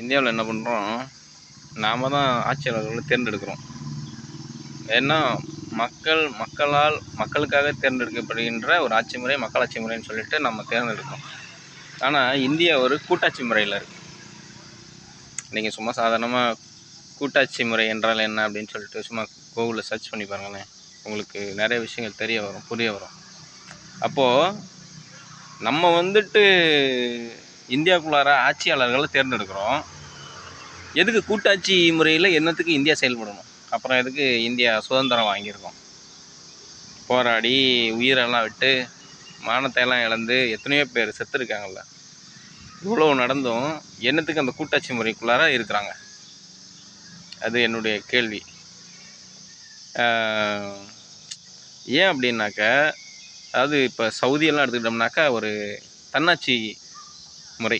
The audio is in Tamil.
இந்தியாவில் என்ன பண்ணுறோம், நாம் தான் ஆட்சியாளர்களை தேர்ந்தெடுக்கிறோம். ஏன்னா மக்களுக்காக தேர்ந்தெடுக்கப்படுகின்ற ஒரு ஆட்சி முறை மக்களாட்சி முறைன்னு சொல்லிட்டு நம்ம தேர்ந்தெடுக்கிறோம். ஆனால் இந்தியா ஒரு கூட்டாட்சி முறையில் இருக்குது. நீங்கள் சும்மா சாதாரணமாக கூட்டாட்சி முறை என்றால் என்ன அப்படின்னு சொல்லிட்டு சும்மா கூகுளில் சர்ச் பண்ணி பாருங்களேன், உங்களுக்கு நிறைய விஷயங்கள் தெரிய வரும், புரிய வரும். அப்போது நம்ம இந்தியாவுக்குள்ளார ஆட்சியாளர்களை தேர்ந்தெடுக்கிறோம். எதுக்கு கூட்டாட்சி முறையில் என்னத்துக்கு இந்தியா செயல்படணும்? அப்புறம் எதுக்கு இந்தியா சுதந்திரம் வாங்கியிருக்கோம்? போராடி உயிரெல்லாம் விட்டு மானத்தையெல்லாம் இழந்து எத்தனையோ பேர் செத்துருக்காங்கல்ல. இவ்வளோ நடந்தும் என்னத்துக்கு அந்த கூட்டாட்சி முறைக்குள்ளார இருக்கிறாங்க? அது என்னுடைய கேள்வி. ஏன் அப்படின்னாக்க, அதாவது இப்போ சவுதியெல்லாம் எடுத்துக்கிட்டோம்னாக்கா ஒரு தன்னாட்சி முறை.